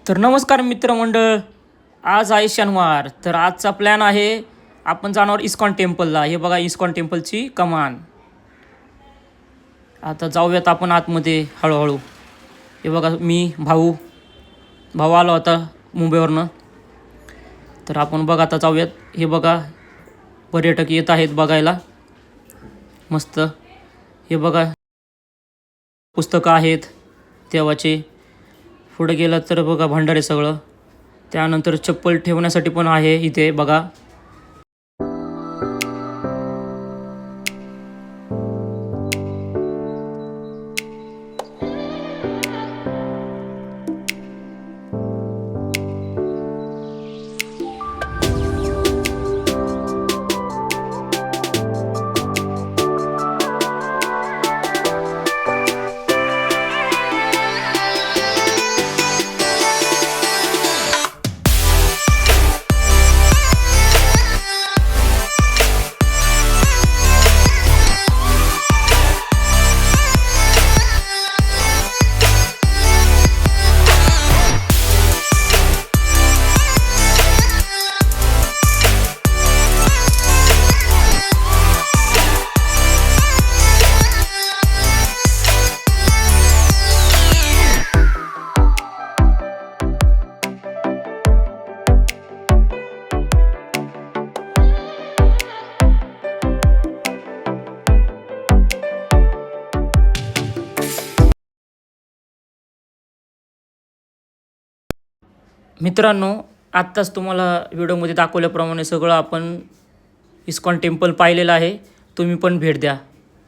तर नमस्कार मित्रमंडळ, आज आहे शनिवार. तर आजचा प्लॅन आहे आपण जाणार इस्कॉन टेम्पलला. हे बघा इस्कॉन टेम्पलची कमान. आता जाऊयात आपण आतमध्ये हळूहळू. हे बघा मी भाऊ आला होता मुंबईवरनं. तर आपण बघा आता जाऊयात. हे बघा पर्यटक येत आहेत बघायला. मस्त. हे बघा पुस्तकं आहेत देवाचे. पुढे गेलं तर बघा भंडारे सगळं. त्यानंतर चप्पल ठेवण्यासाठी पण आहे इथे बघा. मित्रांनो, आत्ताच तुम्हाला व्हिडिओमध्ये दाखवल्याप्रमाणे सगळं आपण इस्कॉन टेम्पल पाहिलेलं आहे. तुम्ही पण भेट द्या.